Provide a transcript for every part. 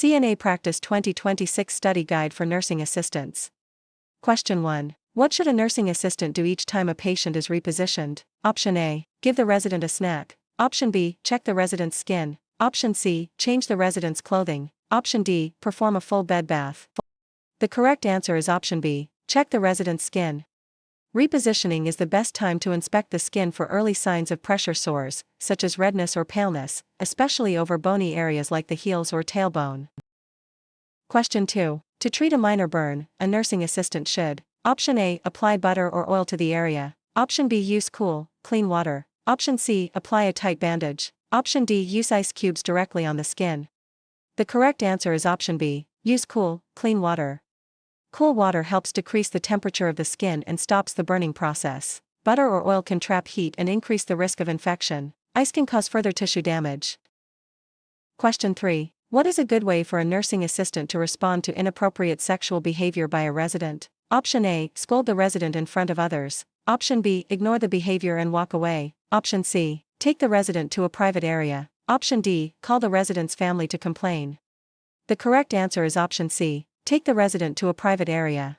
CNA Practice 2026 Study Guide for Nursing Assistants. Question 1. What should a nursing assistant do each time a patient is repositioned? Option A. Give the resident a snack. Option B. Check the resident's skin. Option C. Change the resident's clothing. Option D. Perform a full bed bath. The correct answer is option B. Check the resident's skin. Repositioning is the best time to inspect the skin for early signs of pressure sores, such as redness or paleness, especially over bony areas like the heels or tailbone. Question 2. To treat a minor burn, a nursing assistant should: Option A. Apply butter or oil to the area. Option B. Use cool, clean water. Option C. Apply a tight bandage. Option D. Use ice cubes directly on the skin. The correct answer is option B. Use cool, clean water. Cool water helps decrease the temperature of the skin and stops the burning process. Butter or oil can trap heat and increase the risk of infection. Ice can cause further tissue damage. Question 3. What is a good way for a nursing assistant to respond to inappropriate sexual behavior by a resident? Option A. Scold the resident in front of others. Option B. Ignore the behavior and walk away. Option C. Take the resident to a private area. Option D. Call the resident's family to complain. The correct answer is option C. Take the resident to a private area.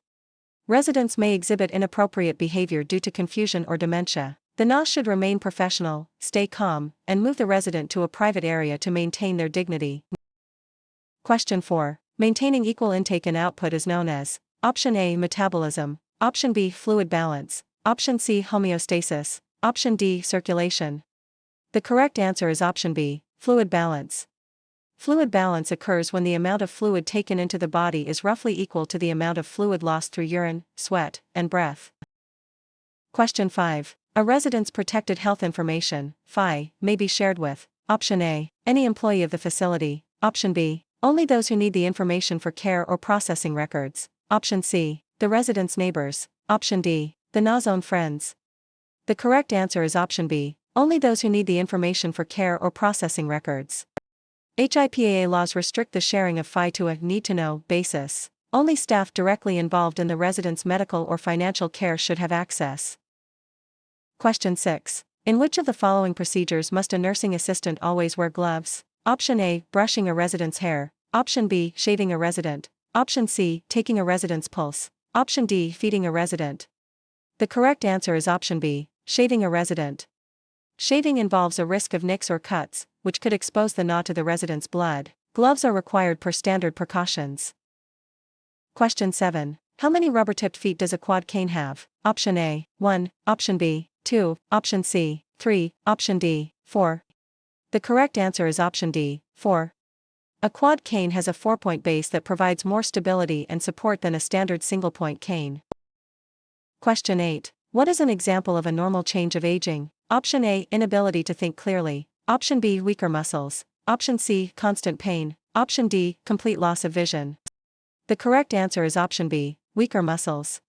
Residents may exhibit inappropriate behavior due to confusion or dementia. The NA should remain professional, stay calm, and move the resident to a private area to maintain their dignity. Question 4. Maintaining equal intake and output is known as: Option A. Metabolism. Option B. Fluid balance. Option C. Homeostasis. Option D. Circulation. The correct answer is option B. Fluid balance. Fluid balance occurs when the amount of fluid taken into the body is roughly equal to the amount of fluid lost through urine, sweat, and breath. Question 5. A resident's protected health information, FI, may be shared with: Option A. Any employee of the facility. Option B. Only those who need the information for care or processing records. Option C. The resident's neighbors. Option D. The NA's own friends. The correct answer is option B. Only those who need the information for care or processing records. HIPAA laws restrict the sharing of FI to a need-to-know basis. Only staff directly involved in the resident's medical or financial care should have access. Question 6. In which of the following procedures must a nursing assistant always wear gloves? Option A. Brushing a resident's hair. Option B. Shaving a resident. Option C. Taking a resident's pulse. Option D. Feeding a resident. The correct answer is option B. Shaving a resident. Shaving involves a risk of nicks or cuts, which could expose the NA to the resident's blood. Gloves are required per standard precautions. Question 7. How many rubber-tipped feet does a quad cane have? Option A. 1. Option B. 2. Option C. 3. Option D. 4. The correct answer is option D. 4. A quad cane has a 4-point base that provides more stability and support than a standard single-point cane. Question 8. What is an example of a normal change of aging? Option A. Inability to think clearly. Option B. Weaker muscles. Option C. Constant pain. Option D. Complete loss of vision. The correct answer is option B. Weaker muscles.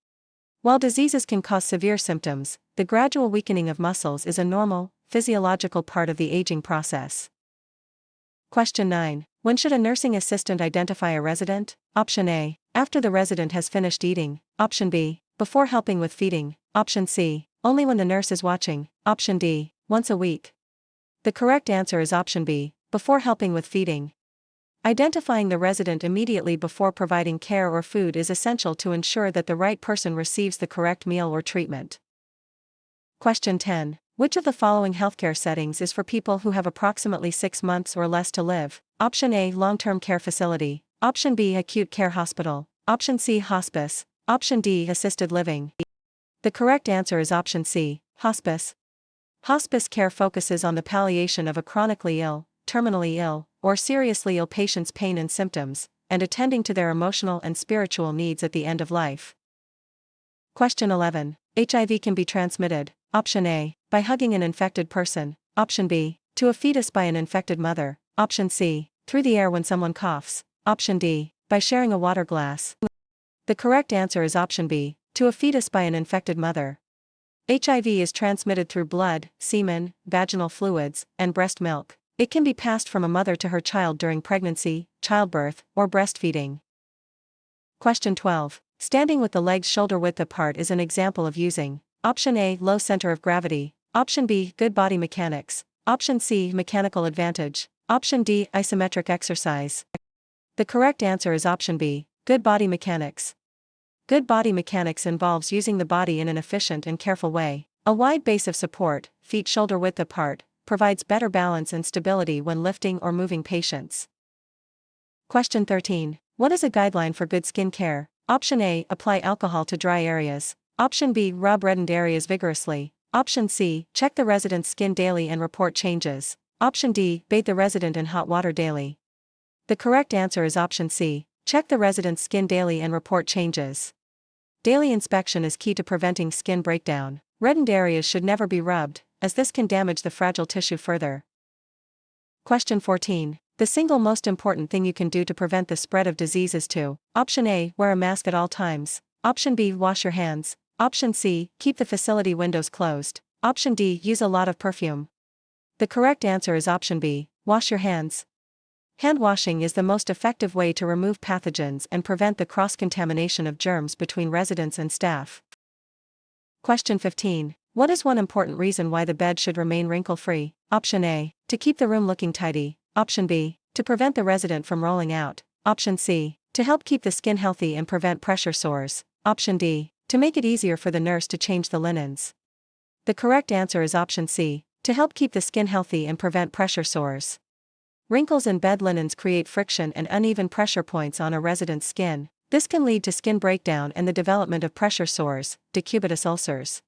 While diseases can cause severe symptoms, the gradual weakening of muscles is a normal, physiological part of the aging process. Question 9. When should a nursing assistant identify a resident? Option A. After the resident has finished eating. Option B. Before helping with feeding. Option C. Only when the nurse is watching. Option D. Once a week. The correct answer is option B. Before helping with feeding. Identifying the resident immediately before providing care or food is essential to ensure that the right person receives the correct meal or treatment. Question 10. Which of the following healthcare settings is for people who have approximately 6 months or less to live? Option A. Long-term care facility. Option B. Acute care hospital. Option C. Hospice. Option D. Assisted living. The correct answer is option C. Hospice. Hospice care focuses on the palliation of a chronically ill, terminally ill, or seriously ill patient's pain and symptoms, and attending to their emotional and spiritual needs at the end of life. Question 11. HIV can be transmitted. Option A. By hugging an infected person. Option B. To a fetus by an infected mother. Option C. Through the air when someone coughs. Option D. By sharing a water glass. The correct answer is option B. To a fetus by an infected mother. HIV is transmitted through blood, semen, vaginal fluids, and breast milk. It can be passed from a mother to her child during pregnancy, childbirth, or breastfeeding. Question 12. Standing with the legs shoulder-width apart is an example of using: Option A. Low center of gravity. Option B. Good body mechanics. Option C. Mechanical advantage. Option D. Isometric exercise. The correct answer is option B, good body mechanics. Good body mechanics involves using the body in an efficient and careful way. A wide base of support, feet shoulder width apart, provides better balance and stability when lifting or moving patients. Question 13. What is a guideline for good skin care? Option A, apply alcohol to dry areas. Option B, rub reddened areas vigorously. Option C, check the resident's skin daily and report changes. Option D, bathe the resident in hot water daily. The correct answer is option C, check the resident's skin daily and report changes. Daily inspection is key to preventing skin breakdown. Reddened areas should never be rubbed, as this can damage the fragile tissue further. Question 14. The single most important thing you can do to prevent the spread of disease is to: Option A, wear a mask at all times. Option B, wash your hands. Option C, keep the facility windows closed. Option D, use a lot of perfume. The correct answer is option B, wash your hands. Hand washing is the most effective way to remove pathogens and prevent the cross-contamination of germs between residents and staff. Question 15. What is one important reason why the bed should remain wrinkle-free? Option A, to keep the room looking tidy. Option B, to prevent the resident from rolling out. Option C, to help keep the skin healthy and prevent pressure sores. Option D, to make it easier for the nurse to change the linens. The correct answer is option C, to help keep the skin healthy and prevent pressure sores. Wrinkles in bed linens create friction and uneven pressure points on a resident's skin. This can lead to skin breakdown and the development of pressure sores, decubitus ulcers.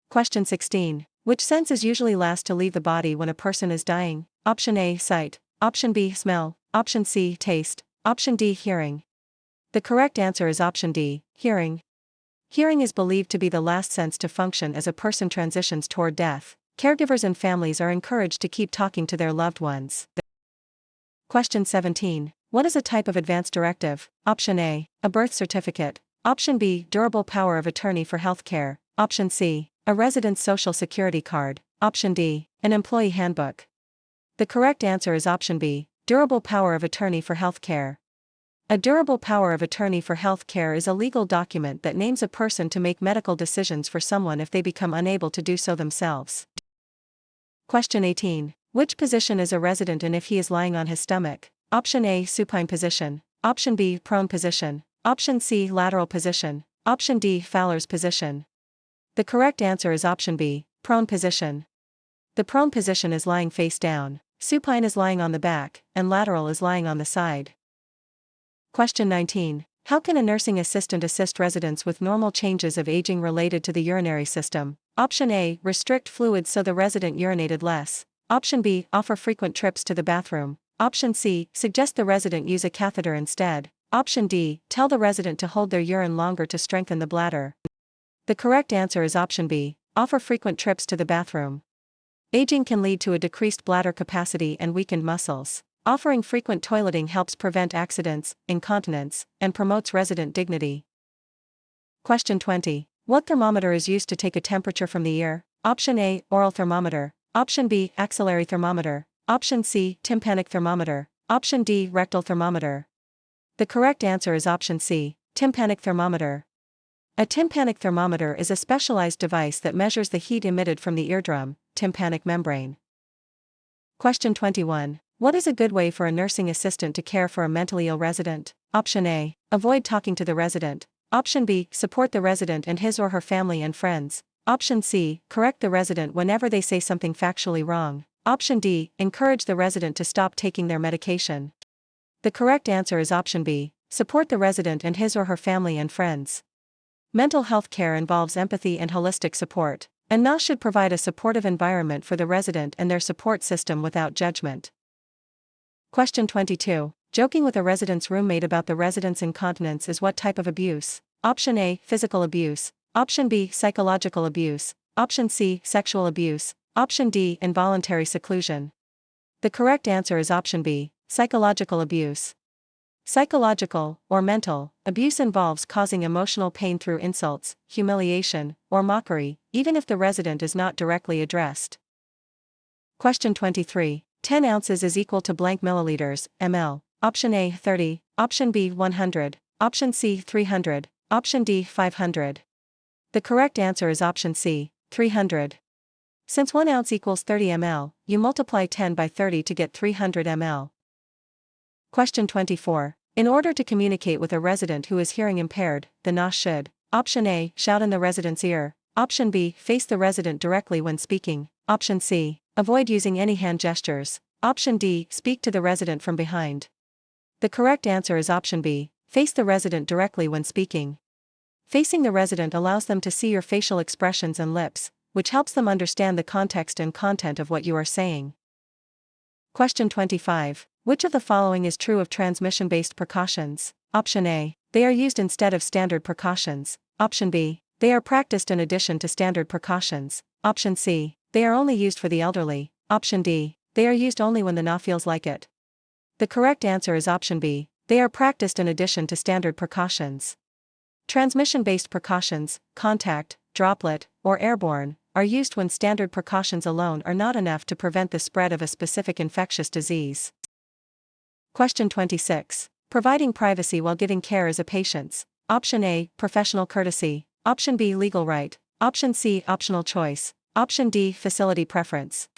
Question 16. Which sense is usually last to leave the body when a person is dying? Option A, sight. Option B, smell. Option C, taste. Option D, hearing. The correct answer is option D, hearing. Hearing is believed to be the last sense to function as a person transitions toward death. Caregivers and families are encouraged to keep talking to their loved ones. Question 17. What is a type of advance directive? Option A, a birth certificate. Option B, durable power of attorney for healthcare. Option C, a resident's social security card. Option D, an employee handbook. The correct answer is option B, durable power of attorney for healthcare. A durable power of attorney for healthcare is a legal document that names a person to make medical decisions for someone if they become unable to do so themselves. Question 18. Which position is a resident in if he is lying on his stomach? Option A, supine position. Option B, prone position. Option C, lateral position. Option D, Fowler's position. The correct answer is option B, prone position. The prone position is lying face down, supine is lying on the back, and lateral is lying on the side. Question 19. How can a nursing assistant assist residents with normal changes of aging related to the urinary system? Option A, restrict fluids so the resident urinated less. Option B, offer frequent trips to the bathroom. Option C, suggest the resident use a catheter instead. Option D, tell the resident to hold their urine longer to strengthen the bladder. The correct answer is option B, offer frequent trips to the bathroom. Aging can lead to a decreased bladder capacity and weakened muscles. Offering frequent toileting helps prevent accidents, incontinence, and promotes resident dignity. Question 20. What thermometer is used to take a temperature from the ear? Option A, oral thermometer. Option B, axillary thermometer. Option C, tympanic thermometer. Option D, rectal thermometer. The correct answer is option C, tympanic thermometer. A tympanic thermometer is a specialized device that measures the heat emitted from the eardrum, tympanic membrane. Question 21. What is a good way for a nursing assistant to care for a mentally ill resident? Option A, avoid talking to the resident. Option B, support the resident and his or her family and friends. Option C, correct the resident whenever they say something factually wrong. Option D, encourage the resident to stop taking their medication. The correct answer is option B, support the resident and his or her family and friends. Mental health care involves empathy and holistic support, and NAS should provide a supportive environment for the resident and their support system without judgment. Question 22. Joking with a resident's roommate about the resident's incontinence is what type of abuse? Option A, physical abuse. Option B, psychological abuse. Option C, sexual abuse. Option D, involuntary seclusion. The correct answer is option B, psychological abuse. Psychological, or mental, abuse involves causing emotional pain through insults, humiliation, or mockery, even if the resident is not directly addressed. Question 23. 10 ounces is equal to blank milliliters, ml. Option A, 30. Option B, 100. Option C, 300. Option D, 500. The correct answer is option C, 300. Since 1 ounce equals 30 ml, you multiply 10 by 30 to get 300 ml. Question 24. In order to communicate with a resident who is hearing impaired, the NA should: Option A, shout in the resident's ear. Option B, face the resident directly when speaking. Option C, avoid using any hand gestures. Option D, speak to the resident from behind. The correct answer is option B, face the resident directly when speaking. Facing the resident allows them to see your facial expressions and lips, which helps them understand the context and content of what you are saying. Question 25. Which of the following is true of transmission-based precautions? Option A, they are used instead of standard precautions. Option B, they are practiced in addition to standard precautions. Option C, they are only used for the elderly. Option D, they are used only when the NA feels like it. The correct answer is option B, they are practiced in addition to standard precautions. Transmission-based precautions, contact, droplet, or airborne, are used when standard precautions alone are not enough to prevent the spread of a specific infectious disease. Question 26. Providing privacy while giving care is a patient's: Option A, professional courtesy. Option B, legal right. Option C, optional choice. Option D, facility preference.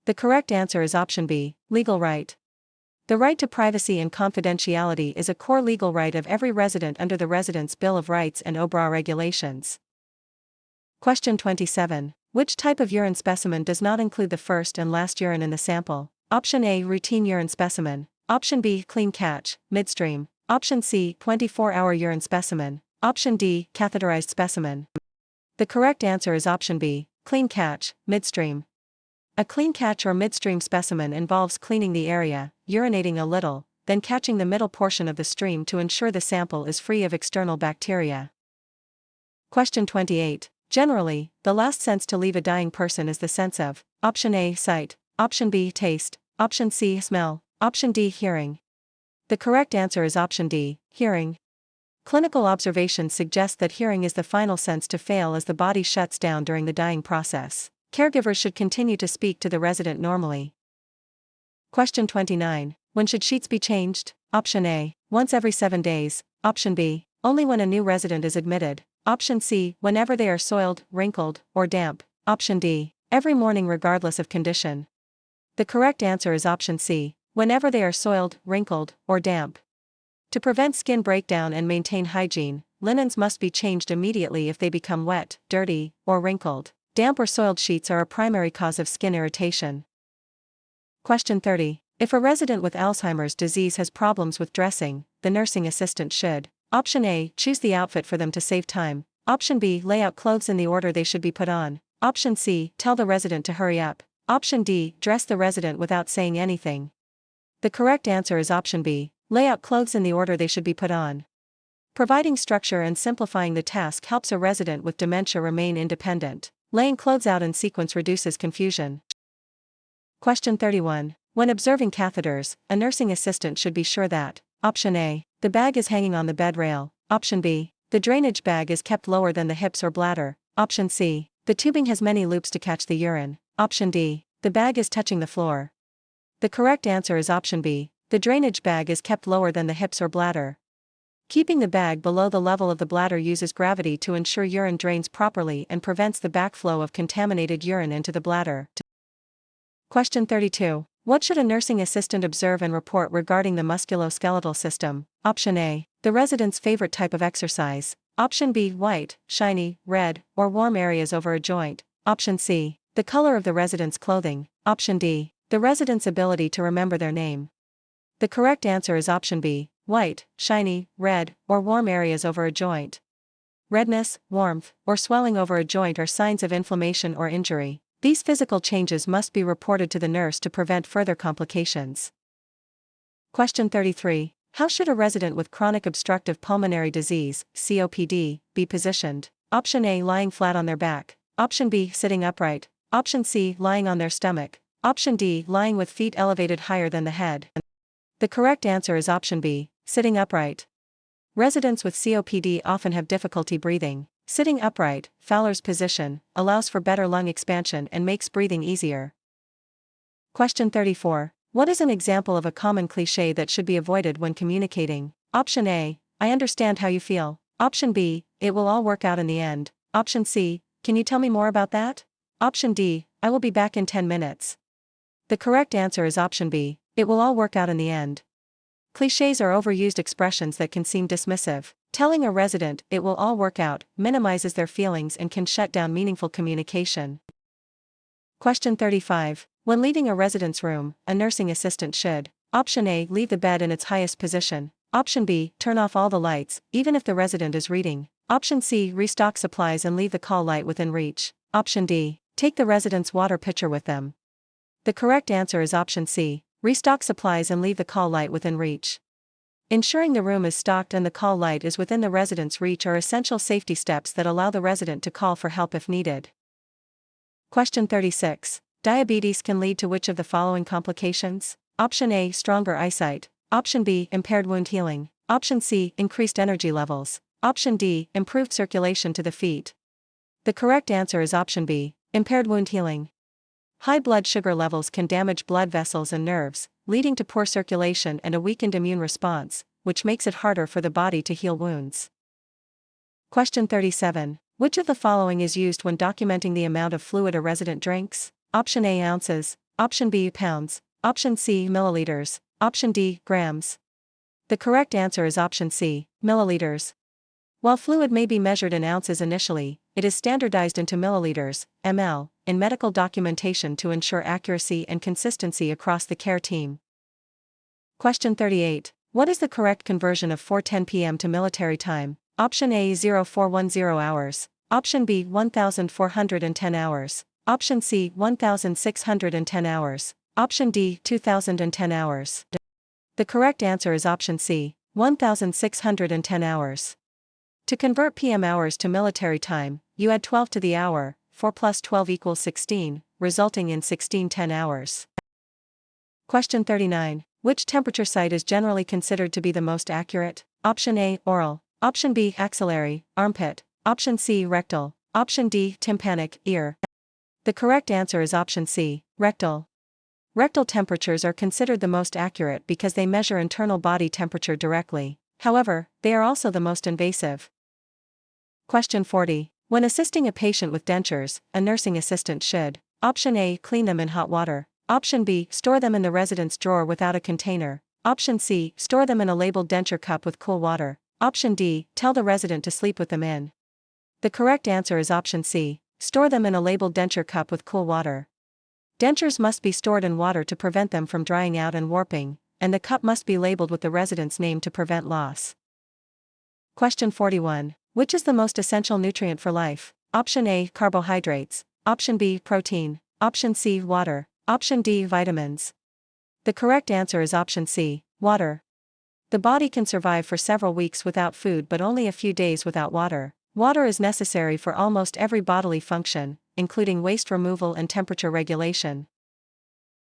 The correct answer is option B, legal right. The right to privacy and confidentiality is a core legal right of every resident under the Residents' Bill of Rights and OBRA regulations. Question 27. Which type of urine specimen does not include the first and last urine in the sample? Option A, routine urine specimen. Option B, clean catch, midstream. Option C, 24-hour urine specimen. Option D, catheterized specimen. The correct answer is option B, clean catch, midstream. A clean catch or midstream specimen involves cleaning the area, urinating a little, then catching the middle portion of the stream to ensure the sample is free of external bacteria. Question 28. Generally, the last sense to leave a dying person is the sense of: Option A, sight. Option B, taste. Option C, smell. Option D, hearing. The correct answer is option D, hearing. Clinical observations suggest that hearing is the final sense to fail as the body shuts down during the dying process. Caregivers should continue to speak to the resident normally. Question 29. When should sheets be changed? Option A, once every 7 days. Option B, only when a new resident is admitted. Option C, whenever they are soiled, wrinkled, or damp. Option D, every morning regardless of condition. The correct answer is option C, whenever they are soiled, wrinkled, or damp. To prevent skin breakdown and maintain hygiene, linens must be changed immediately if they become wet, dirty, or wrinkled. Damp or soiled sheets are a primary cause of skin irritation. Question 30. If a resident with Alzheimer's disease has problems with dressing, the nursing assistant should: Option A, choose the outfit for them to save time. Option B, lay out clothes in the order they should be put on. Option C, tell the resident to hurry up. Option D, dress the resident without saying anything. The correct answer is option B, lay out clothes in the order they should be put on. Providing structure and simplifying the task helps a resident with dementia remain independent. Laying clothes out in sequence reduces confusion. Question 31. When observing catheters, a nursing assistant should be sure that: Option A, the bag is hanging on the bed rail. Option B, the drainage bag is kept lower than the hips or bladder. Option C, the tubing has many loops to catch the urine. Option D, the bag is touching the floor. The correct answer is option B, the drainage bag is kept lower than the hips or bladder. Keeping the bag below the level of the bladder uses gravity to ensure urine drains properly and prevents the backflow of contaminated urine into the bladder. Question 32. What should a nursing assistant observe and report regarding the musculoskeletal system? Option A, the resident's favorite type of exercise. Option B, white, shiny, red, or warm areas over a joint. Option C, the color of the resident's clothing. Option D, the resident's ability to remember their name. The correct answer is option B, white, shiny, red, or warm areas over a joint. Redness, warmth, or swelling over a joint are signs of inflammation or injury. These physical changes must be reported to the nurse to prevent further complications. Question 33. How should a resident with chronic obstructive pulmonary disease, COPD, be positioned? Option A, lying flat on their back. Option B, sitting upright. Option C, lying on their stomach. Option D, lying with feet elevated higher than the head. The correct answer is option B, sitting upright. Residents with COPD often have difficulty breathing. Sitting upright, Fowler's position, allows for better lung expansion and makes breathing easier. Question 34. What is an example of a common cliché that should be avoided when communicating? Option A, I understand how you feel. Option B, it will all work out in the end. Option C, can you tell me more about that? Option D, I will be back in 10 minutes. The correct answer is option B, it will all work out in the end. Clichés are overused expressions that can seem dismissive. Telling a resident "it will all work out" minimizes their feelings and can shut down meaningful communication. Question 35. When leaving a resident's room, a nursing assistant should: Option A, leave the bed in its highest position. Option B, turn off all the lights, even if the resident is reading. Option C, restock supplies and leave the call light within reach. Option D, take the resident's water pitcher with them. The correct answer is option C, restock supplies and leave the call light within reach. Ensuring the room is stocked and the call light is within the resident's reach are essential safety steps that allow the resident to call for help if needed. Question 36. Diabetes can lead to which of the following complications? Option A, stronger eyesight. Option B, impaired wound healing. Option C, increased energy levels. Option D, improved circulation to the feet. The correct answer is option B, impaired wound healing. High blood sugar levels can damage blood vessels and nerves, leading to poor circulation and a weakened immune response, which makes it harder for the body to heal wounds. Question 37. Which of the following is used when documenting the amount of fluid a resident drinks? Option A, ounces. Option B, pounds. Option C, milliliters. Option D, grams. The correct answer is option C, milliliters. While fluid may be measured in ounces initially, it is standardized into milliliters, ml, in medical documentation to ensure accuracy and consistency across the care team. Question 38. What is the correct conversion of 4:10 p.m. to military time? Option A, 0410 hours. Option B, 1410 hours. Option C, 1610 hours. Option D, 2010 hours. The correct answer is option C, 1610 hours. To convert PM hours to military time, you add 12 to the hour, 4 plus 12 equals 16, resulting in 1610 hours. Question 39. Which temperature site is generally considered to be the most accurate? Option A, oral. Option B, axillary, armpit. Option C, rectal. Option D, tympanic, ear. The correct answer is option C, rectal. Rectal temperatures are considered the most accurate because they measure internal body temperature directly. However, they are also the most invasive. Question 40. When assisting a patient with dentures, a nursing assistant should: Option A, clean them in hot water. Option B, store them in the resident's drawer without a container. Option C, store them in a labeled denture cup with cool water. Option D, tell the resident to sleep with them in. The correct answer is option C, store them in a labeled denture cup with cool water. Dentures must be stored in water to prevent them from drying out and warping, and the cup must be labeled with the resident's name to prevent loss. Question 41. Which is the most essential nutrient for life? Option A, carbohydrates. Option B, protein. Option C, water. Option D, vitamins. The correct answer is option C, water. The body can survive for several weeks without food but only a few days without water. Water is necessary for almost every bodily function, including waste removal and temperature regulation.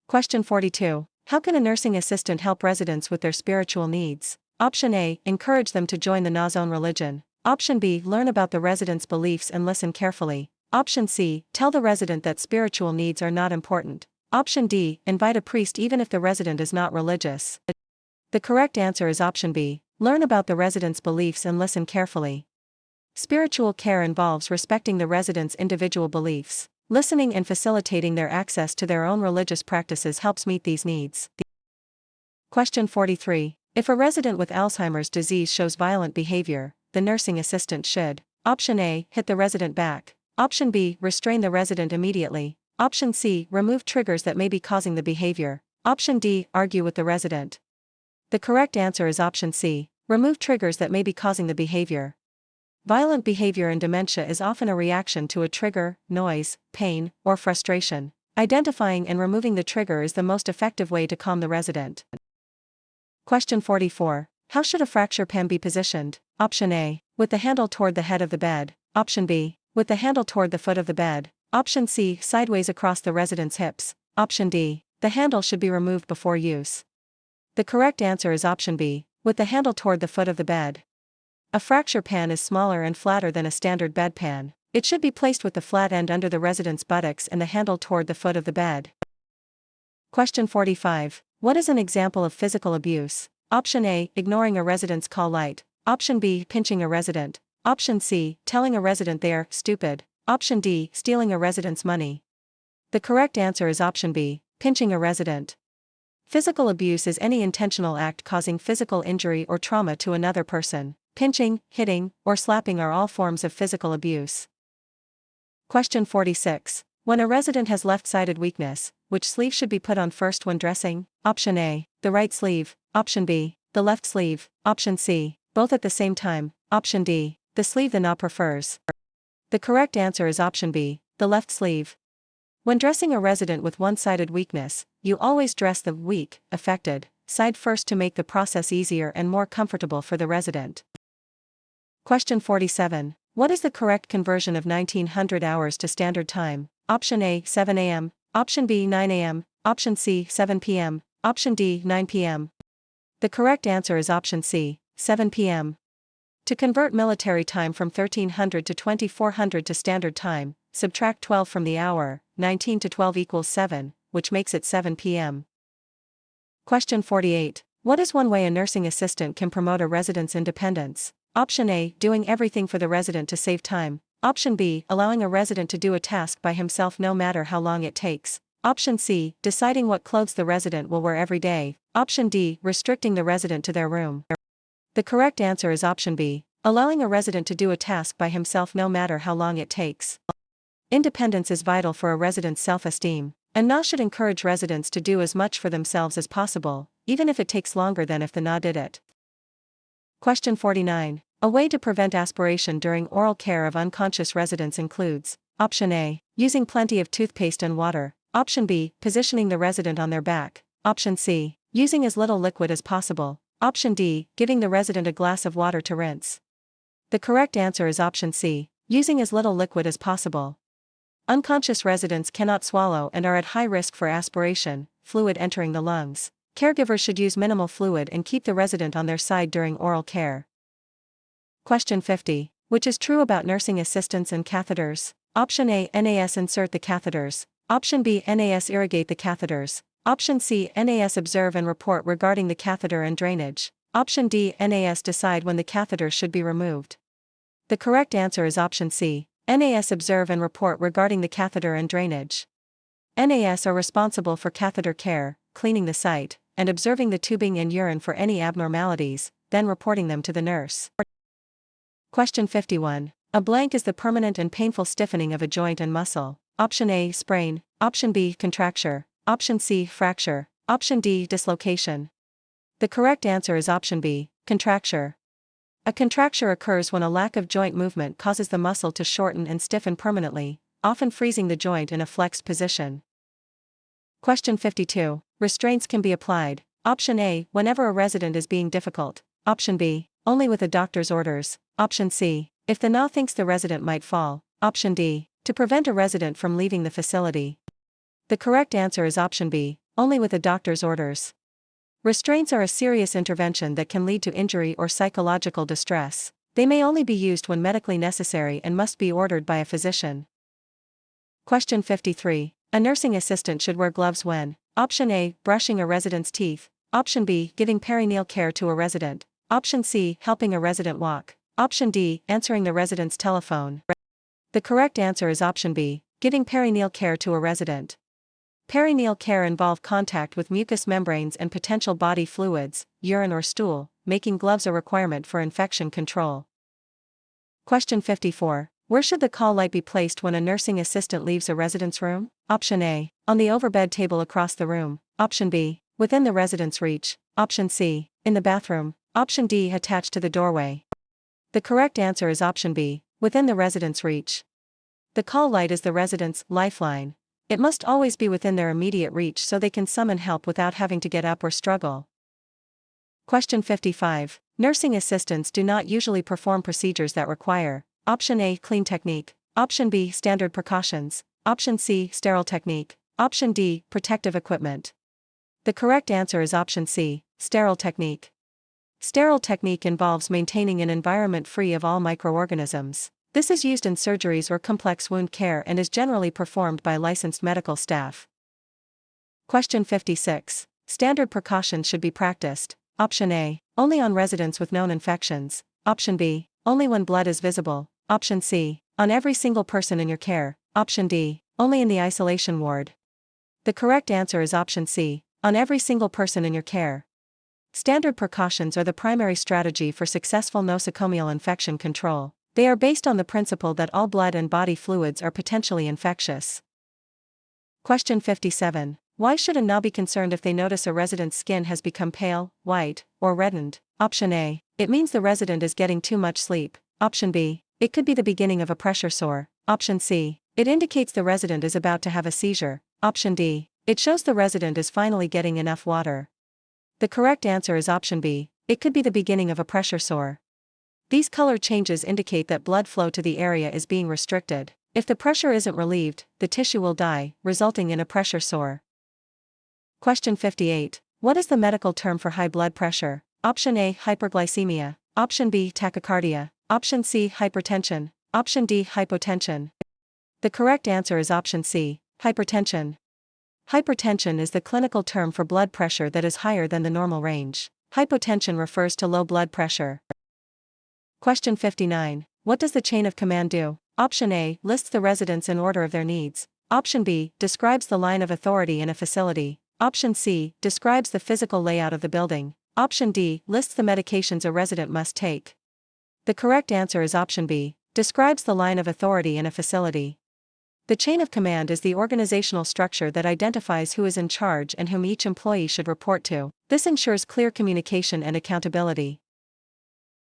Question 42. How can a nursing assistant help residents with their spiritual needs? Option A, encourage them to join the Nazon religion. Option B, learn about the resident's beliefs and listen carefully. Option C, tell the resident that spiritual needs are not important. Option D, invite a priest even if the resident is not religious. The correct answer is option B, learn about the resident's beliefs and listen carefully. Spiritual care involves respecting the resident's individual beliefs. Listening and facilitating their access to their own religious practices helps meet these needs. Question 43. If a resident with Alzheimer's disease shows violent behavior, the nursing assistant should: Option A, hit the resident back. Option B, restrain the resident immediately. Option C, remove triggers that may be causing the behavior. Option D, argue with the resident. The correct answer is option C, remove triggers that may be causing the behavior. Violent behavior in dementia is often a reaction to a trigger, noise, pain, or frustration. Identifying and removing the trigger is the most effective way to calm the resident. Question 44. How should a fracture pan be positioned? Option A, with the handle toward the head of the bed. Option B, with the handle toward the foot of the bed. Option C, sideways across the resident's hips. Option D, the handle should be removed before use. The correct answer is option B, with the handle toward the foot of the bed. A fracture pan is smaller and flatter than a standard bed pan. It should be placed with the flat end under the resident's buttocks and the handle toward the foot of the bed. Question 45. What is an example of physical abuse? Option A, ignoring a resident's call light. Option B, pinching a resident. Option C, telling a resident they are stupid. Option D, stealing a resident's money. The correct answer is option B, pinching a resident. Physical abuse is any intentional act causing physical injury or trauma to another person. Pinching, hitting, or slapping are all forms of physical abuse. Question 46. When a resident has left-sided weakness, which sleeve should be put on first when dressing? Option A, the right sleeve. Option B, the left sleeve. Option C, both at the same time. Option D, the sleeve the NA prefers. The correct answer is option B, the left sleeve. When dressing a resident with one-sided weakness, you always dress the weak, affected side first to make the process easier and more comfortable for the resident. Question 47. What is the correct conversion of 1900 hours to standard time? Option A, 7 a.m., option B, 9 a.m., option C, 7 p.m., option D, 9 p.m. The correct answer is option C, 7 p.m. To convert military time from 1300 to 2400 to standard time, subtract 12 from the hour. 19 to 12 equals 7, which makes it 7 p.m. Question 48. What is one way a nursing assistant can promote a resident's independence? Option A, doing everything for the resident to save time. Option B, allowing a resident to do a task by himself no matter how long it takes. Option C, deciding what clothes the resident will wear every day. Option D, restricting the resident to their room. The correct answer is option B, allowing a resident to do a task by himself no matter how long it takes. Independence is vital for a resident's self-esteem, and NA should encourage residents to do as much for themselves as possible, even if it takes longer than if the NA did it. Question 49. A way to prevent aspiration during oral care of unconscious residents includes: Option A, using plenty of toothpaste and water. Option B, positioning the resident on their back. Option C, using as little liquid as possible. Option D, giving the resident a glass of water to rinse. The correct answer is option C, using as little liquid as possible. Unconscious residents cannot swallow and are at high risk for aspiration, fluid entering the lungs. Caregivers should use minimal fluid and keep the resident on their side during oral care. Question 50. Which is true about nursing assistants and catheters? Option A, NAS insert the catheters. Option B, NAS irrigate the catheters. Option C, NAS observe and report regarding the catheter and drainage. Option D, NAS decide when the catheter should be removed. The correct answer is option C, NAS observe and report regarding the catheter and drainage. NAS are responsible for catheter care, cleaning the site, and observing the tubing and urine for any abnormalities, then reporting them to the nurse. Question 51. A blank is the permanent and painful stiffening of a joint and muscle. Option A, sprain. Option B, contracture. Option C, fracture. Option D, dislocation. The correct answer is option B, contracture. A contracture occurs when a lack of joint movement causes the muscle to shorten and stiffen permanently, often freezing the joint in a flexed position. Question 52. Restraints can be applied. Option A, whenever a resident is being difficult. Option B, only with a doctor's orders. Option C, if the NA thinks the resident might fall. Option D, to prevent a resident from leaving the facility. The correct answer is option B, only with a doctor's orders. Restraints are a serious intervention that can lead to injury or psychological distress. They may only be used when medically necessary and must be ordered by a physician. Question 53. A nursing assistant should wear gloves when: Option A, brushing a resident's teeth. Option B, giving perineal care to a resident. Option C, helping a resident walk. Option D, answering the resident's telephone. The correct answer is option B, giving perineal care to a resident. Perineal care involve contact with mucous membranes and potential body fluids, urine or stool, making gloves a requirement for infection control. Question 54. Where should the call light be placed when a nursing assistant leaves a resident's room? Option A, on the overbed table across the room. Option B, within the resident's reach. Option C, in the bathroom. Option D, attached to the doorway. The correct answer is option B, within the resident's reach. The call light is the resident's lifeline. It must always be within their immediate reach so they can summon help without having to get up or struggle. Question 55. Nursing assistants do not usually perform procedures that require: Option A, clean technique. Option B, standard precautions. Option C, sterile technique. Option D, protective equipment. The correct answer is option C, sterile technique. Sterile technique involves maintaining an environment free of all microorganisms. This is used in surgeries or complex wound care and is generally performed by licensed medical staff. Question 56. Standard precautions should be practiced: Option A, only on residents with known infections. Option B, only when blood is visible. Option C, on every single person in your care. Option D, only in the isolation ward. The correct answer is option C, on every single person in your care. Standard precautions are the primary strategy for successful nosocomial infection control. They are based on the principle that all blood and body fluids are potentially infectious. Question 57. Why should a NA be concerned if they notice a resident's skin has become pale, white, or reddened? Option A. It means the resident is getting too much sleep. Option B. It could be the beginning of a pressure sore. Option C. It indicates the resident is about to have a seizure. Option D. It shows the resident is finally getting enough water. The correct answer is option B. It could be the beginning of a pressure sore. These color changes indicate that blood flow to the area is being restricted. If the pressure isn't relieved, the tissue will die, resulting in a pressure sore. Question 58. What is the medical term for high blood pressure? Option A. Hyperglycemia. Option B. Tachycardia. Option C. Hypertension. Option D. Hypotension. The correct answer is option C. Hypertension. Hypertension is the clinical term for blood pressure that is higher than the normal range. Hypotension refers to low blood pressure. Question 59. What does the chain of command do? Option A. Lists the residents in order of their needs. Option B. Describes the line of authority in a facility. Option C. Describes the physical layout of the building. Option D. Lists the medications a resident must take. The correct answer is option B. Describes the line of authority in a facility. The chain of command is the organizational structure that identifies who is in charge and whom each employee should report to. This ensures clear communication and accountability.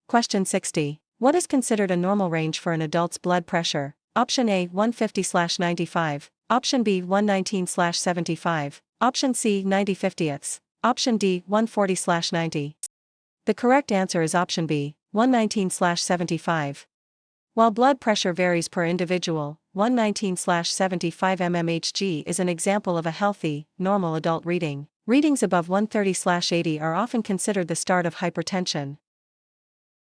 Question 60. What is considered a normal range for an adult's blood pressure? Option A. 150/95. Option B. 119/75. Option C. 90/50ths. Option D. 140/90. The correct answer is option B. 119/75. While blood pressure varies per individual, 119/75 mmHg is an example of a healthy, normal adult reading. Readings above 130/80 are often considered the start of hypertension.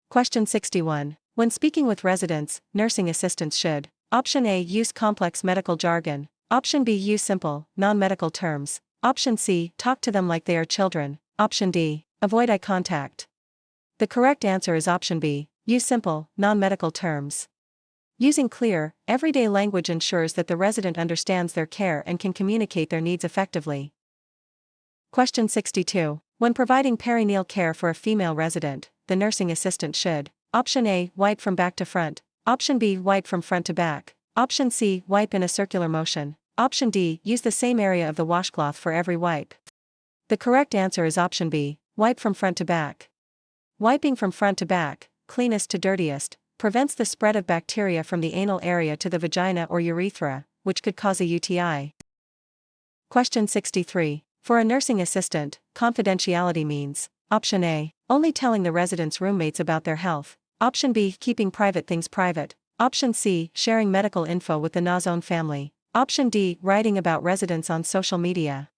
Question 61. When speaking with residents, nursing assistants should: Option A. Use complex medical jargon. Option B. Use simple, non-medical terms. Option C. Talk to them like they are children. Option D. Avoid eye contact. The correct answer is option B. Use simple, non-medical terms. Using clear, everyday language ensures that the resident understands their care and can communicate their needs effectively. Question 62. When providing perineal care for a female resident, the nursing assistant should: Option A. Wipe from back to front. Option B. Wipe from front to back. Option C. Wipe in a circular motion. Option D. Use the same area of the washcloth for every wipe. The correct answer is option B. Wipe from front to back. Wiping from front to back, cleanest to dirtiest, prevents the spread of bacteria from the anal area to the vagina or urethra, which could cause a UTI. Question 63. For a nursing assistant, confidentiality means: Option A. Only telling the residents' roommates about their health. Option B. Keeping private things private. Option C. Sharing medical info with the NA's own family. Option D. Writing about residents on social media.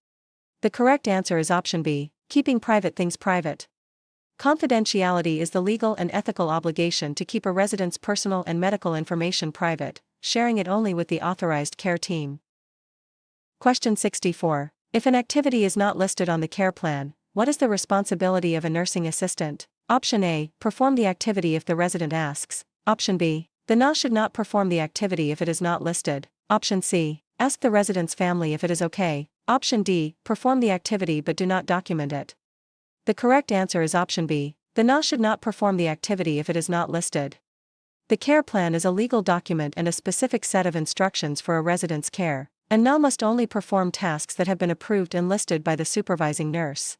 The correct answer is option B. Keeping private things private. Confidentiality is the legal and ethical obligation to keep a resident's personal and medical information private, sharing it only with the authorized care team. Question 64. If an activity is not listed on the care plan, what is the responsibility of a nursing assistant? Option A. Perform the activity if the resident asks. Option B. The NA should not perform the activity if it is not listed. Option C. Ask the resident's family if it is okay. Option D. Perform the activity but do not document it. The correct answer is option B. The NA should not perform the activity if it is not listed. The care plan is a legal document and a specific set of instructions for a resident's care, and NA must only perform tasks that have been approved and listed by the supervising nurse.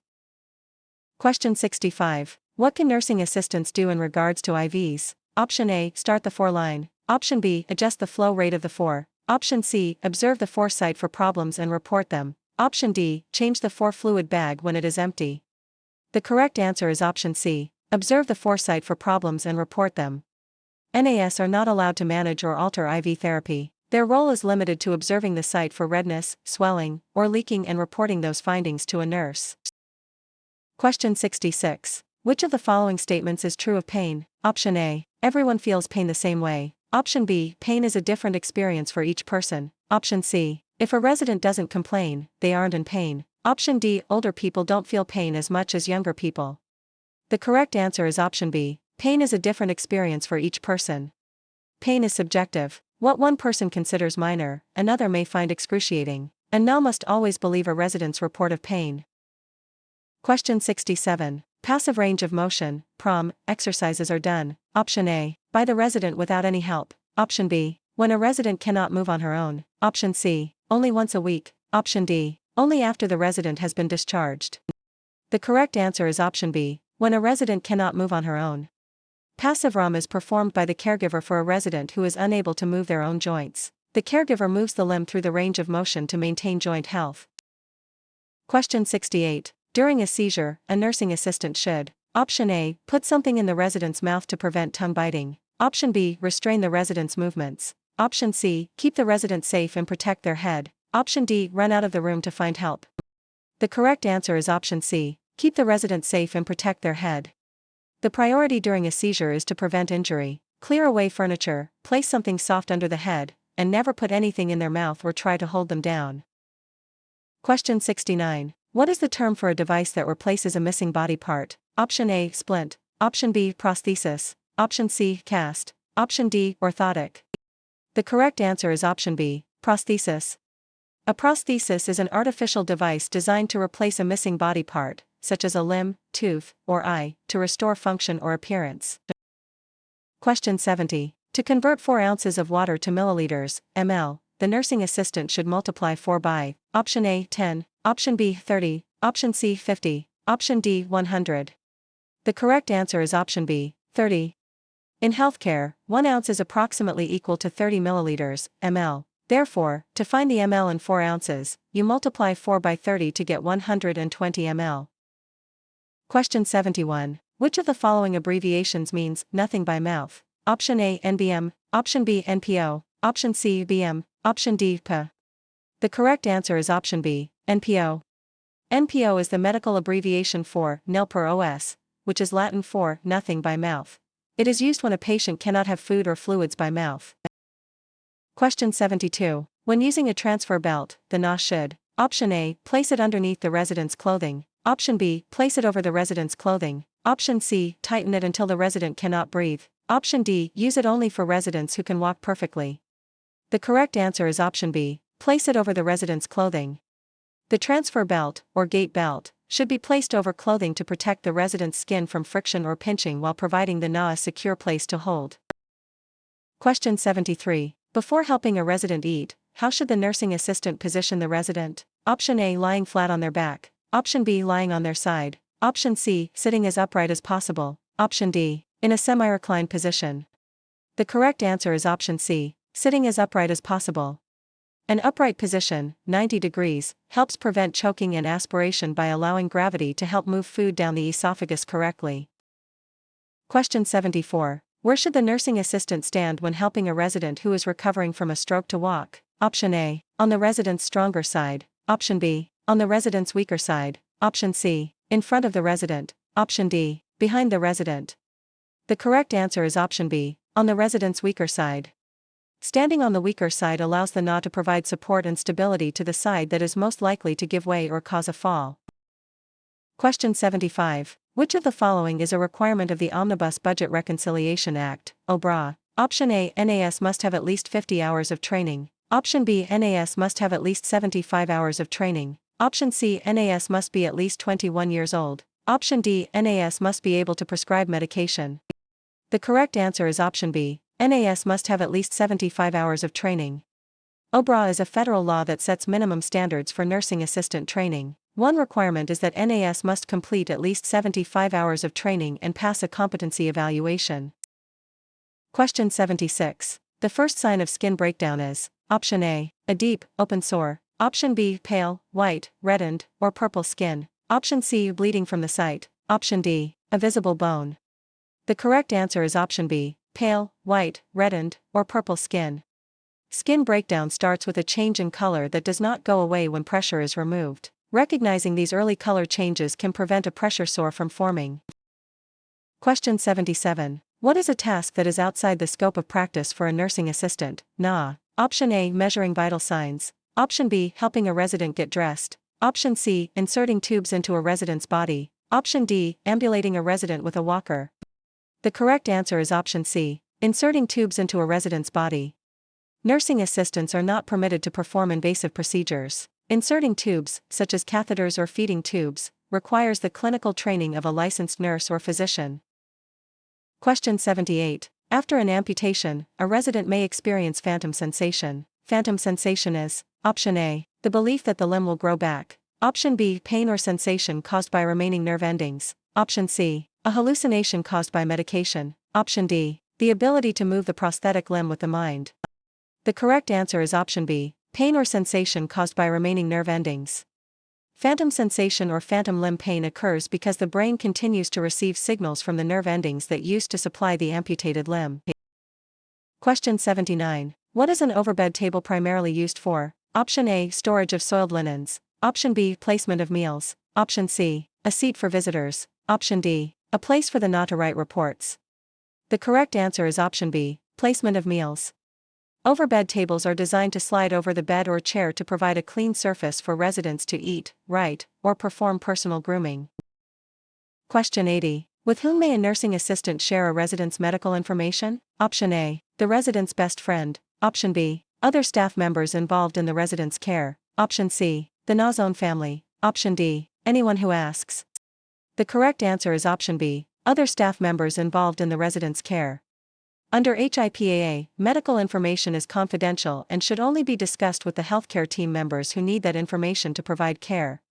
Question 65. What can nursing assistants do in regards to IVs? Option A. Start the 4 line. Option B. Adjust the flow rate of the 4. Option C. Observe the 4 site for problems and report them. Option D. Change the 4 fluid bag when it is empty. The correct answer is option C. Observe the 4 site for problems and report them. NAS are not allowed to manage or alter IV therapy. Their role is limited to observing the site for redness, swelling, or leaking and reporting those findings to a nurse. Question 66. Which of the following statements is true of pain? Option A. Everyone feels pain the same way. Option B. Pain is a different experience for each person. Option C. If a resident doesn't complain, they aren't in pain. Option D. Older people don't feel pain as much as younger people. The correct answer is option B. Pain is a different experience for each person. Pain is subjective. What one person considers minor, another may find excruciating, and NA must always believe a resident's report of pain. Question 67. Passive range of motion, PROM, exercises are done. Option A, by the resident without any help. Option B, when a resident cannot move on her own. Option C, only once a week. Option D, only after the resident has been discharged. The correct answer is option B, when a resident cannot move on her own. Passive ROM is performed by the caregiver for a resident who is unable to move their own joints. The caregiver moves the limb through the range of motion to maintain joint health. Question 68. During a seizure, a nursing assistant should: Option A, put something in the resident's mouth to prevent tongue biting. Option B, restrain the resident's movements. Option C, keep the resident safe and protect their head. Option D, run out of the room to find help. The correct answer is option C, keep the resident safe and protect their head. The priority during a seizure is to prevent injury. Clear away furniture, place something soft under the head, and never put anything in their mouth or try to hold them down. Question 69. What is the term for a device that replaces a missing body part? Option A, splint. Option B, prosthesis. Option C, cast. Option D, orthotic. The correct answer is option B, prosthesis. A prosthesis is an artificial device designed to replace a missing body part, such as a limb, tooth, or eye, to restore function or appearance. Question 70. To convert 4 ounces of water to milliliters, ml, the nursing assistant should multiply 4 by: Option A, 10, Option B, 30, Option C, 50, Option D, 100. The correct answer is option B, 30. In healthcare, 1 ounce is approximately equal to 30 milliliters, ml. Therefore, to find the ml in 4 ounces, you multiply 4 by 30 to get 120 ml. Question 71. Which of the following abbreviations means nothing by mouth? Option A, NBM, Option B, NPO, Option C, BM, Option D, P. The correct answer is option B, NPO. NPO is the medical abbreviation for nil per os, which is Latin for nothing by mouth. It is used when a patient cannot have food or fluids by mouth. Question 72. When using a transfer belt, the NA should: Option A, place it underneath the resident's clothing. Option B, place it over the resident's clothing. Option C, tighten it until the resident cannot breathe. Option D, use it only for residents who can walk perfectly. The correct answer is option B, place it over the resident's clothing. The transfer belt, or gait belt, should be placed over clothing to protect the resident's skin from friction or pinching while providing the NA a secure place to hold. Question 73. Before helping a resident eat, how should the nursing assistant position the resident? Option A, lying flat on their back. Option B, lying on their side. Option C, sitting as upright as possible. Option D, in a semi-reclined position. The correct answer is option C, sitting as upright as possible. An upright position, 90 degrees, helps prevent choking and aspiration by allowing gravity to help move food down the esophagus correctly. Question 74. Where should the nursing assistant stand when helping a resident who is recovering from a stroke to walk? Option A, on the resident's stronger side. Option B, on the resident's weaker side. Option C, in front of the resident. Option D, behind the resident. The correct answer is option B, on the resident's weaker side. Standing on the weaker side allows the NA to provide support and stability to the side that is most likely to give way or cause a fall. Question 75. Which of the following is a requirement of the Omnibus Budget Reconciliation Act, OBRA? Option A, NAS must have at least 50 hours of training. Option B, NAS must have at least 75 hours of training. Option C, NAS must be at least 21 years old. Option D, NAS must be able to prescribe medication. The correct answer is option B, NAS must have at least 75 hours of training. OBRA is a federal law that sets minimum standards for nursing assistant training. One requirement is that NAS must complete at least 75 hours of training and pass a competency evaluation. Question 76. The first sign of skin breakdown is: Option A, a deep, open sore. Option B, pale, white, reddened, or purple skin. Option C, bleeding from the site. Option D, a visible bone. The correct answer is option B, pale, white, reddened, or purple skin. Skin breakdown starts with a change in color that does not go away when pressure is removed. Recognizing these early color changes can prevent a pressure sore from forming. Question 77. What is a task that is outside the scope of practice for a nursing assistant, NA? Option A, measuring vital signs. Option B, helping a resident get dressed. Option C, inserting tubes into a resident's body. Option D, ambulating a resident with a walker. The correct answer is option C, inserting tubes into a resident's body. Nursing assistants are not permitted to perform invasive procedures. Inserting tubes, such as catheters or feeding tubes, requires the clinical training of a licensed nurse or physician. Question 78. After an amputation, a resident may experience phantom sensation. Phantom sensation is, option A, the belief that the limb will grow back. Option B, pain or sensation caused by remaining nerve endings. Option C, a hallucination caused by medication. Option D, the ability to move the prosthetic limb with the mind. The correct answer is option B, pain or sensation caused by remaining nerve endings. Phantom sensation or phantom limb pain occurs because the brain continues to receive signals from the nerve endings that used to supply the amputated limb. Question 79. What is an overbed table primarily used for? Option A, storage of soiled linens. Option B, placement of meals. Option C, a seat for visitors. Option D, a place for the not to write reports. The correct answer is option B, placement of meals. Overbed tables are designed to slide over the bed or chair to provide a clean surface for residents to eat, write, or perform personal grooming. Question 80. With whom may a nursing assistant share a resident's medical information? Option A, the resident's best friend. Option B, other staff members involved in the resident's care. Option C, the NA's own family. Option D, anyone who asks. The correct answer is option B, other staff members involved in the resident's care. Under HIPAA, medical information is confidential and should only be discussed with the healthcare team members who need that information to provide care.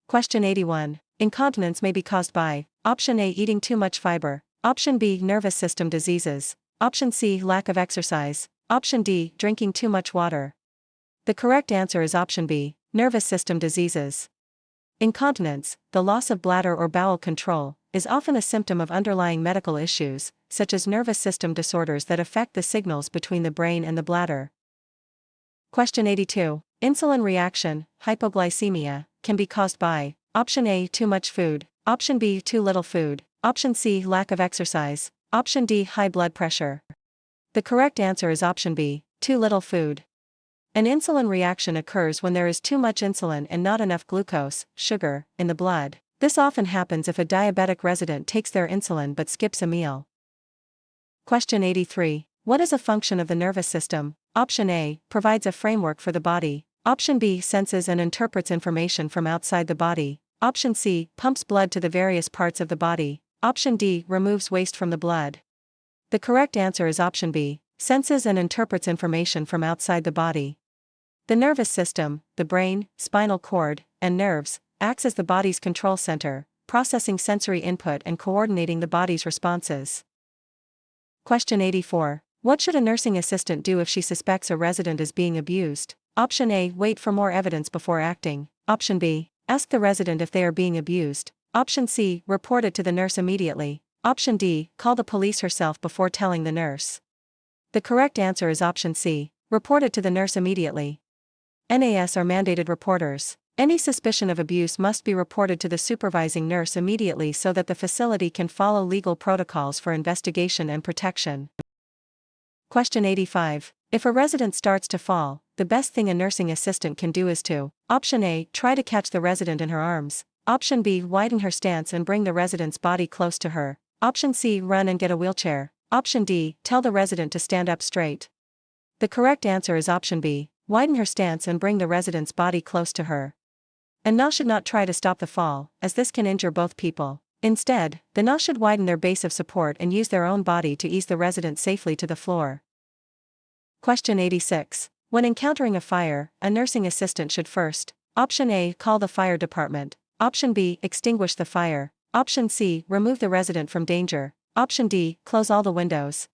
Question 81. Incontinence may be caused by, option A, eating too much fiber. Option B, nervous system diseases. Option C, lack of exercise. Option D, drinking too much water. The correct answer is option B, nervous system diseases. Incontinence, the loss of bladder or bowel control, is often a symptom of underlying medical issues, such as nervous system disorders that affect the signals between the brain and the bladder. Question 82. Insulin reaction, hypoglycemia, can be caused by, option A, too much food. Option B, too little food. Option C, lack of exercise. Option D, high blood pressure. The correct answer is option B, too little food. An insulin reaction occurs when there is too much insulin and not enough glucose, sugar, in the blood. This often happens if a diabetic resident takes their insulin but skips a meal. Question 83. What is a function of the nervous system? Option A, provides a framework for the body. Option B, senses and interprets information from outside the body. Option C, pumps blood to the various parts of the body. Option D, removes waste from the blood. The correct answer is option B, senses and interprets information from outside the body. The nervous system, the brain, spinal cord, and nerves, acts as the body's control center, processing sensory input and coordinating the body's responses. Question 84. What should a nursing assistant do if she suspects a resident is being abused? Option A, wait for more evidence before acting. Option B, ask the resident if they are being abused. Option C, report it to the nurse immediately. Option D, call the police herself before telling the nurse. The correct answer is option C, report it to the nurse immediately. NAS are mandated reporters. Any suspicion of abuse must be reported to the supervising nurse immediately so that the facility can follow legal protocols for investigation and protection. Question 85. If a resident starts to fall, the best thing a nursing assistant can do is to, option A, try to catch the resident in her arms. Option B, widen her stance and bring the resident's body close to her. Option C, run and get a wheelchair. Option D, tell the resident to stand up straight. The correct answer is option B, widen her stance and bring the resident's body close to her. A NA should not try to stop the fall, as this can injure both people. Instead, the NA should widen their base of support and use their own body to ease the resident safely to the floor. Question 86. When encountering a fire, a nursing assistant should first, option A, call the fire department. Option B, extinguish the fire. Option C, remove the resident from danger. Option D, close all the windows.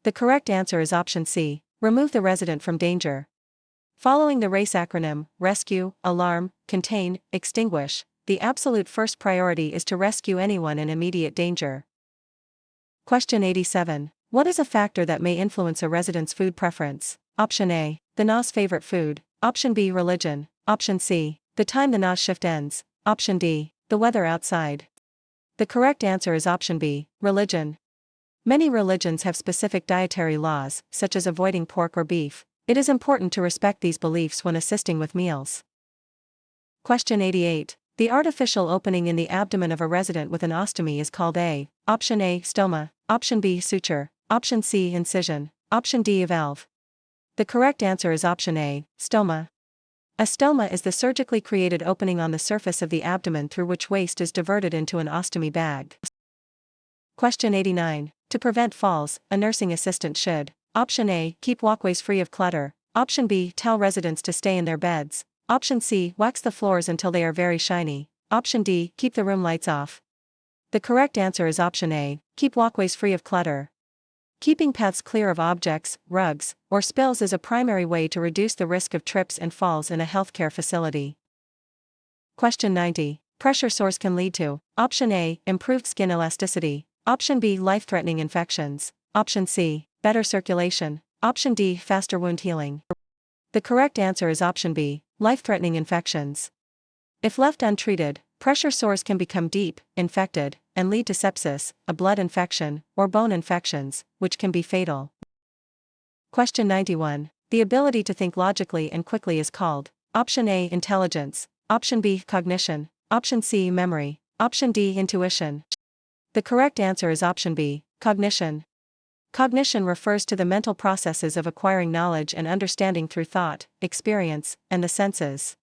The correct answer is option C, remove the resident from danger. Following the RACE acronym, rescue, alarm, contain, extinguish, the absolute first priority is to rescue anyone in immediate danger. Question 87. What is a factor that may influence a resident's food preference? Option A, the NA's favorite food. Option B, religion. Option C, the time the NA's shift ends. Option D, the weather outside. The correct answer is option B, religion. Many religions have specific dietary laws, such as avoiding pork or beef. It is important to respect these beliefs when assisting with meals. Question 88. The artificial opening in the abdomen of a resident with an ostomy is called a, option A, stoma, option B, suture, option C, incision, option D, valve. The correct answer is option A, stoma. A stoma is the surgically created opening on the surface of the abdomen through which waste is diverted into an ostomy bag. Question 89. To prevent falls, a nursing assistant should: Option A, keep walkways free of clutter. Option B, tell residents to stay in their beds. Option C, wax the floors until they are very shiny. Option D, keep the room lights off. The correct answer is option A, keep walkways free of clutter. Keeping paths clear of objects, rugs, or spills is a primary way to reduce the risk of trips and falls in a healthcare facility. Question 90. Pressure sores can lead to: Option A, improved skin elasticity. Option B, life-threatening infections. Option C, better circulation. Option D, faster wound healing. The correct answer is option B, life-threatening infections. If left untreated, pressure sores can become deep, infected, and lead to sepsis, a blood infection, or bone infections, which can be fatal. Question 91. The ability to think logically and quickly is called: Option A, intelligence. Option B, cognition. Option C, memory. Option D, intuition. The correct answer is option B, cognition. Cognition refers to the mental processes of acquiring knowledge and understanding through thought, experience, and the senses.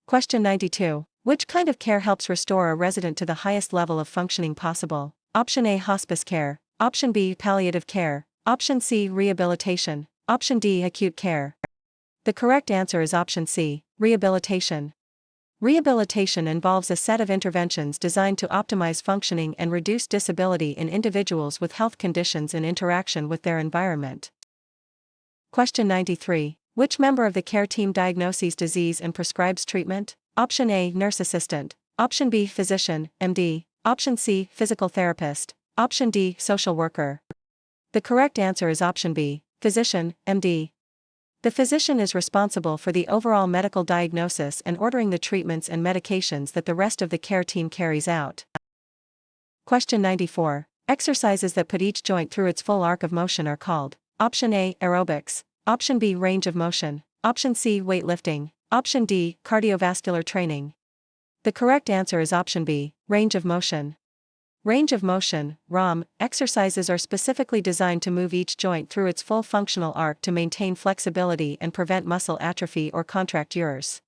Question 92. Which kind of care helps restore a resident to the highest level of functioning possible? Option A, hospice care. Option B, palliative care. Option C, rehabilitation. Option D, acute care. The correct answer is option C, rehabilitation. Rehabilitation involves a set of interventions designed to optimize functioning and reduce disability in individuals with health conditions in interaction with their environment. Question 93. Which member of the care team diagnoses disease and prescribes treatment? Option A, nurse assistant. Option B, physician, MD. Option C, physical therapist. Option D, social worker. The correct answer is option B, physician, MD. The physician is responsible for the overall medical diagnosis and ordering the treatments and medications that the rest of the care team carries out. Question 94. Exercises that put each joint through its full arc of motion are called: Option A, aerobics. Option B, range of motion. Option C, weightlifting. Option D, cardiovascular training. The correct answer is option B, range of motion. Range of motion, ROM, exercises are specifically designed to move each joint through its full functional arc to maintain flexibility and prevent muscle atrophy or contractures.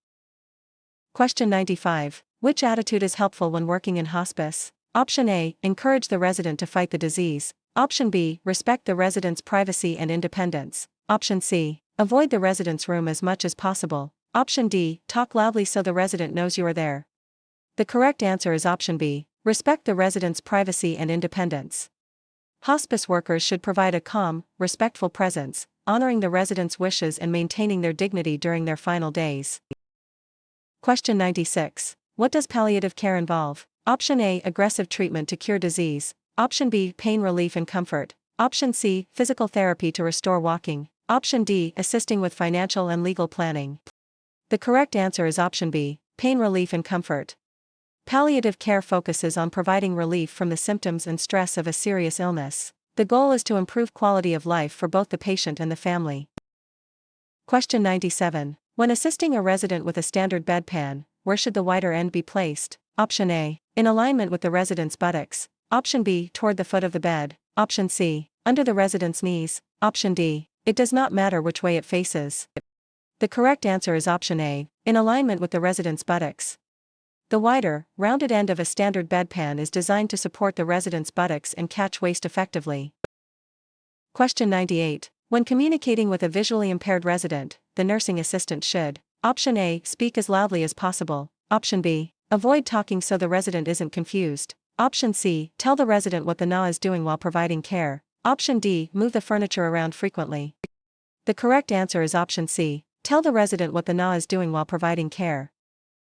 Question 95. Which attitude is helpful when working in hospice? Option A, encourage the resident to fight the disease. Option B, respect the resident's privacy and independence. Option C, avoid the resident's room as much as possible. Option D, talk loudly so the resident knows you are there. The correct answer is option B, respect the resident's privacy and independence. Hospice workers should provide a calm, respectful presence, honoring the residents' wishes and maintaining their dignity during their final days. Question 96. What does palliative care involve? Option A, aggressive treatment to cure disease. Option B, pain relief and comfort. Option C, physical therapy to restore walking. Option D, assisting with financial and legal planning. The correct answer is option B, pain relief and comfort. Palliative care focuses on providing relief from the symptoms and stress of a serious illness. The goal is to improve quality of life for both the patient and the family. Question 97. When assisting a resident with a standard bedpan, where should the wider end be placed? Option A, in alignment with the resident's buttocks. Option B, toward the foot of the bed. Option C, under the resident's knees. Option D, it does not matter which way it faces. The correct answer is option A, in alignment with the resident's buttocks. The wider, rounded end of a standard bedpan is designed to support the resident's buttocks and catch waste effectively. Question 98. When communicating with a visually impaired resident, the nursing assistant should: Option A, speak as loudly as possible. Option B, avoid talking so the resident isn't confused. Option C, tell the resident what the NA is doing while providing care. Option D, move the furniture around frequently. The correct answer is option C, tell the resident what the NA is doing while providing care.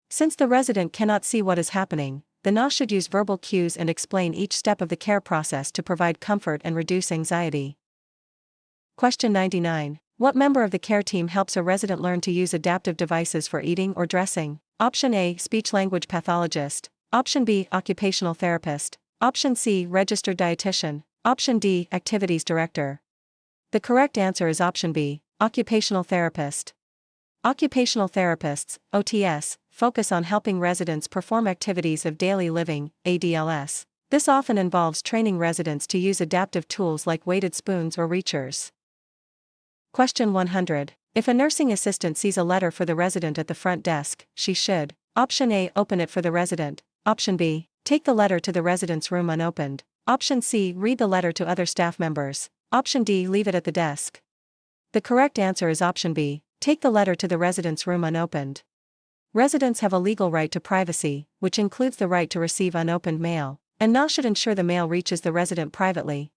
Since the resident cannot see what is happening, the NA should use verbal cues and explain each step of the care process to provide comfort and reduce anxiety. Question 99. What member of the care team helps a resident learn to use adaptive devices for eating or dressing? Option A, speech-language pathologist. Option B, occupational therapist. Option C, registered dietitian. Option D, activities director. The correct answer is option B, occupational therapist. Occupational therapists, OTS, focus on helping residents perform activities of daily living, ADLS. This often involves training residents to use adaptive tools like weighted spoons or reachers. Question 100. If a nursing assistant sees a letter for the resident at the front desk, she should: Option A, open it for the resident. Option B, take the letter to the resident's room unopened. Option C, read the letter to other staff members. Option D, leave it at the desk. The correct answer is option B, take the letter to the resident's room unopened. Residents have a legal right to privacy, which includes the right to receive unopened mail, and NA should ensure the mail reaches the resident privately,